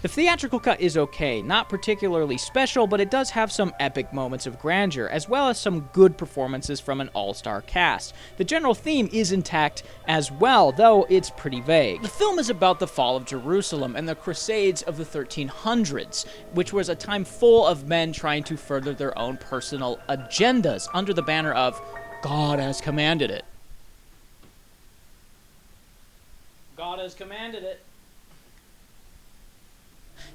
The theatrical cut is okay, not particularly special, but it does have some epic moments of grandeur, as well as some good performances from an all-star cast. The general theme is intact as well, though it's pretty vague. The film is about the fall of Jerusalem and the Crusades of the 1300s, which was a time full of men trying to further their own personal agendas under the banner of God has commanded it. God has commanded it.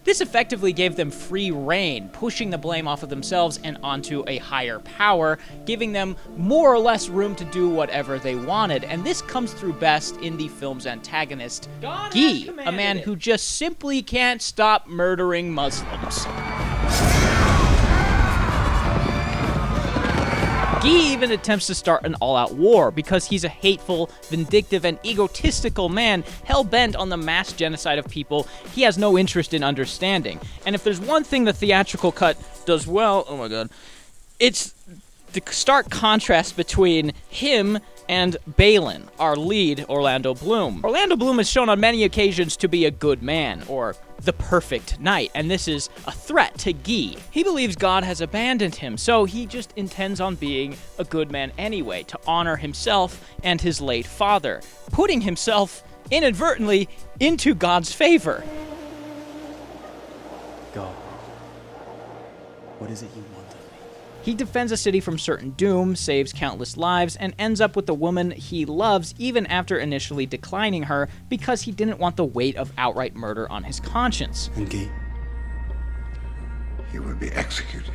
This effectively gave them free rein, pushing the blame off of themselves and onto a higher power, giving them more or less room to do whatever they wanted. And this comes through best in the film's antagonist, Guy, a man who just simply can't stop murdering Muslims. Guy even attempts to start an all-out war because he's a hateful, vindictive, and egotistical man hell-bent on the mass genocide of people he has no interest in understanding. And if there's one thing the theatrical cut does well, oh my god, it's the stark contrast between him and Balin, our lead, Orlando Bloom. Orlando Bloom is shown on many occasions to be a good man, or the perfect knight, and this is a threat to Guy. He believes God has abandoned him, so he just intends on being a good man anyway, to honor himself and his late father, putting himself inadvertently into God's favor. God, what is it you want of me? He defends a city from certain doom, saves countless lives, and ends up with the woman he loves even after initially declining her because he didn't want the weight of outright murder on his conscience. And Guy? He will be executed.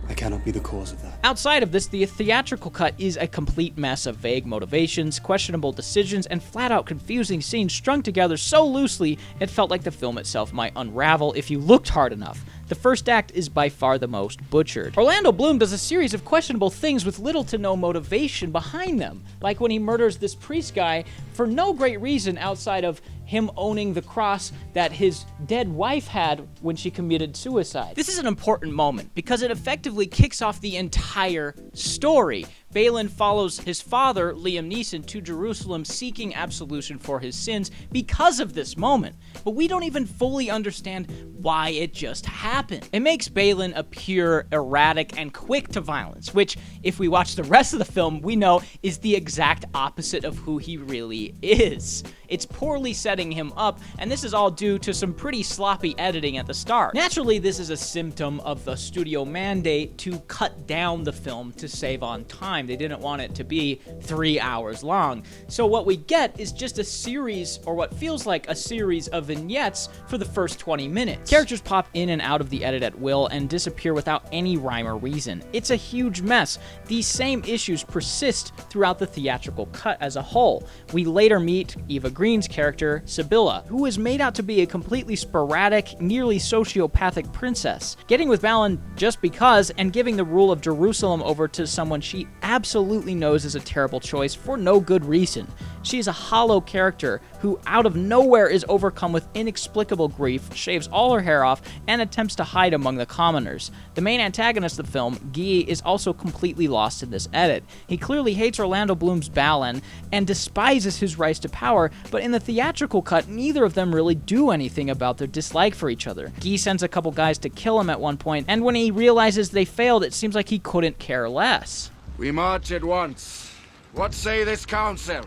I cannot be the cause of that. Outside of this, the theatrical cut is a complete mess of vague motivations, questionable decisions, and flat-out confusing scenes strung together so loosely it felt like the film itself might unravel if you looked hard enough. The first act is by far the most butchered. Orlando Bloom does a series of questionable things with little to no motivation behind them, like when he murders this priest guy for no great reason outside of him owning the cross that his dead wife had when she committed suicide. This is an important moment because it effectively kicks off the entire story. Balin follows his father, Liam Neeson, to Jerusalem seeking absolution for his sins because of this moment, but we don't even fully understand why it just happened. It makes Balin appear erratic and quick to violence, which, if we watch the rest of the film, we know is the exact opposite of who he really is. It's poorly setting him up, and this is all due to some pretty sloppy editing at the start. Naturally, this is a symptom of the studio mandate to cut down the film to save on time. They didn't want it to be 3 hours long. So what we get is just a series, or what feels like a series of vignettes for the first 20 minutes. Characters pop in and out of the edit at will and disappear without any rhyme or reason. It's a huge mess. These same issues persist throughout the theatrical cut as a whole. We later meet Eva Green's character, Sibylla, who is made out to be a completely sporadic, nearly sociopathic princess, getting with Balin just because and giving the rule of Jerusalem over to someone she absolutely knows is a terrible choice for no good reason. She is a hollow character who out of nowhere is overcome with inexplicable grief, shaves all her hair off, and attempts to hide among the commoners. The main antagonist of the film, Guy, is also completely lost in this edit. He clearly hates Orlando Bloom's Balin and despises his rise to power, but in the theatrical cut, neither of them really do anything about their dislike for each other. Guy sends a couple guys to kill him at one point, and when he realizes they failed, it seems like he couldn't care less. We march at once. What say this council?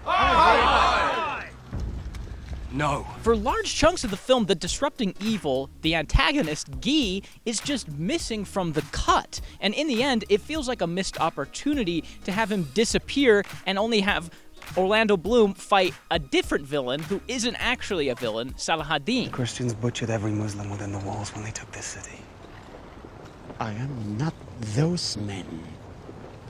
No. For large chunks of the film, the disrupting evil, the antagonist, Guy, is just missing from the cut. And in the end, it feels like a missed opportunity to have him disappear and only have Orlando Bloom fight a different villain who isn't actually a villain, Saladin. Christians butchered every Muslim within the walls when they took this city. I am not those men.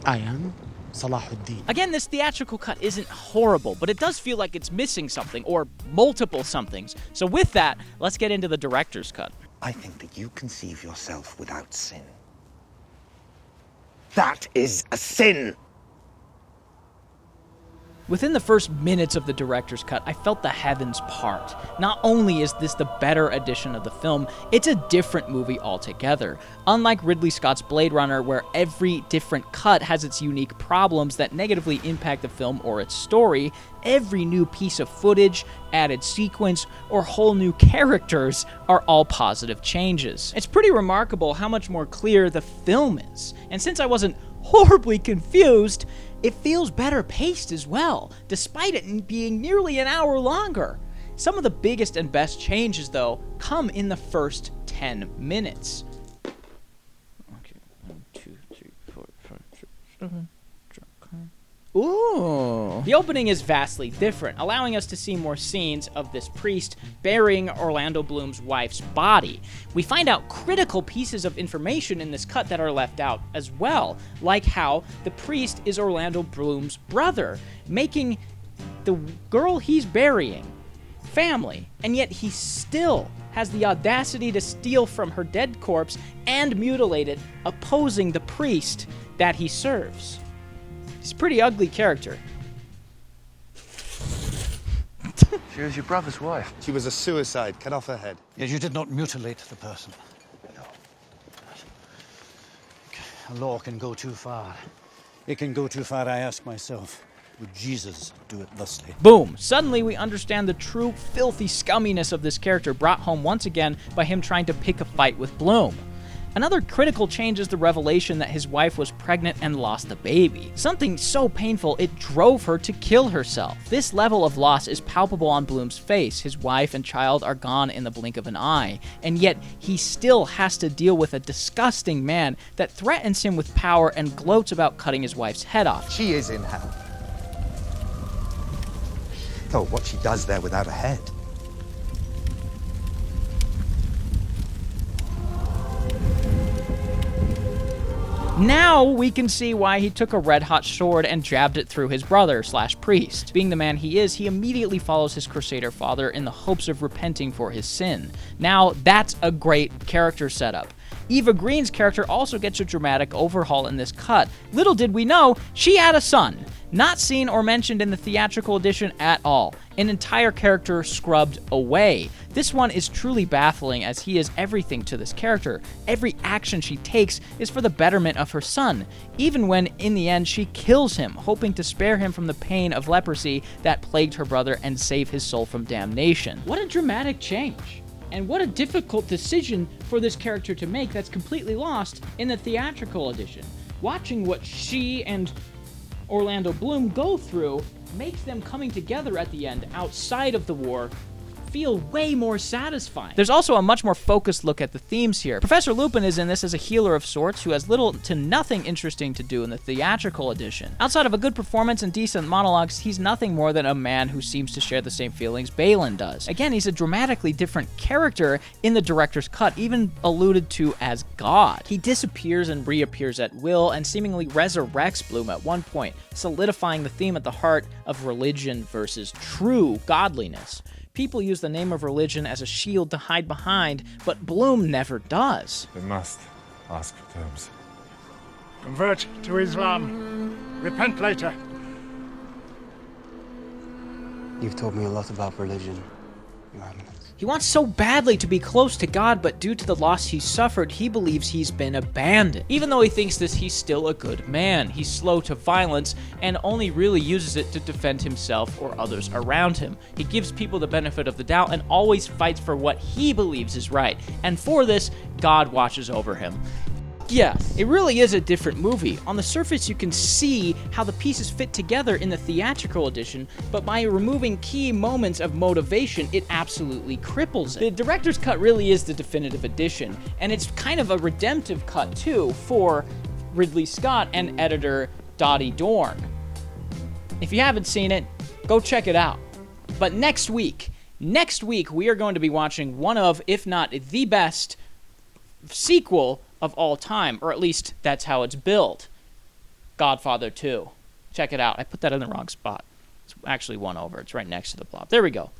I am Salahuddin. Again, this theatrical cut isn't horrible, but it does feel like it's missing something, or multiple somethings. So with that, let's get into the director's cut. I think that you conceive yourself without sin. That is a sin! Within the first minutes of the director's cut, I felt the heavens part. Not only is this the better edition of the film, it's a different movie altogether. Unlike Ridley Scott's Blade Runner, where every different cut has its unique problems that negatively impact the film or its story, every new piece of footage, added sequence, or whole new characters are all positive changes. It's pretty remarkable how much more clear the film is. And since I wasn't horribly confused, it feels better paced as well, despite it being nearly an hour longer. Some of the biggest and best changes, though, come in the first 10 minutes. Okay, 1, 2, 3, 4, 5, 6, 7. Ooh. The opening is vastly different, allowing us to see more scenes of this priest burying Orlando Bloom's wife's body. We find out critical pieces of information in this cut that are left out as well, like how the priest is Orlando Bloom's brother, making the girl he's burying family, and yet he still has the audacity to steal from her dead corpse and mutilate it, opposing the priest that he serves. He's a pretty ugly character. She was your brother's wife. She was a suicide. Cut off her head. Yet you did not mutilate the person. No. A law can go too far. It can go too far, I ask myself. Would Jesus do it thusly? Boom! Suddenly we understand the true filthy scumminess of this character, brought home once again by him trying to pick a fight with Bloom. Another critical change is the revelation that his wife was pregnant and lost the baby. Something so painful it drove her to kill herself. This level of loss is palpable on Bloom's face. His wife and child are gone in the blink of an eye, and yet he still has to deal with a disgusting man that threatens him with power and gloats about cutting his wife's head off. She is in hell. Though what she does there without a head. Now we can see why he took a red-hot sword and jabbed it through his brother/priest. Being the man he is, he immediately follows his Crusader father in the hopes of repenting for his sin. Now, that's a great character setup. Eva Green's character also gets a dramatic overhaul in this cut. Little did we know, she had a son. Not seen or mentioned in the theatrical edition at all. An entire character scrubbed away. This one is truly baffling, as he is everything to this character. Every action she takes is for the betterment of her son, even when, in the end, she kills him, hoping to spare him from the pain of leprosy that plagued her brother and save his soul from damnation. What a dramatic change. And what a difficult decision for this character to make that's completely lost in the theatrical edition. Watching what she and Orlando Bloom go through makes them coming together at the end outside of the war feel way more satisfying. There's also a much more focused look at the themes here. Professor Lupin is in this as a healer of sorts who has little to nothing interesting to do in the theatrical edition. Outside of a good performance and decent monologues, he's nothing more than a man who seems to share the same feelings Balin does. Again, he's a dramatically different character in the director's cut, even alluded to as God. He disappears and reappears at will and seemingly resurrects Bloom at one point, solidifying the theme at the heart of religion versus true godliness. People use the name of religion as a shield to hide behind, but Bloom never does. They must ask for terms. Convert to Islam. Repent later. You've told me a lot about religion, Your Eminence. He wants so badly to be close to God, but due to the loss he's suffered, he believes he's been abandoned. Even though he thinks this, he's still a good man. He's slow to violence and only really uses it to defend himself or others around him. He gives people the benefit of the doubt and always fights for what he believes is right. And for this, God watches over him. Yeah, it really is a different movie. On the surface, you can see how the pieces fit together in the theatrical edition, but by removing key moments of motivation, it absolutely cripples it. The director's cut really is the definitive edition, and it's kind of a redemptive cut, too, for Ridley Scott and editor Dottie Dorn. If you haven't seen it, go check it out. But next week, we are going to be watching one of, if not the best, sequel of all time, or at least that's how it's billed. Godfather 2. Check it out. I put that in the wrong spot. It's actually one over. It's right next to the plot. There we go.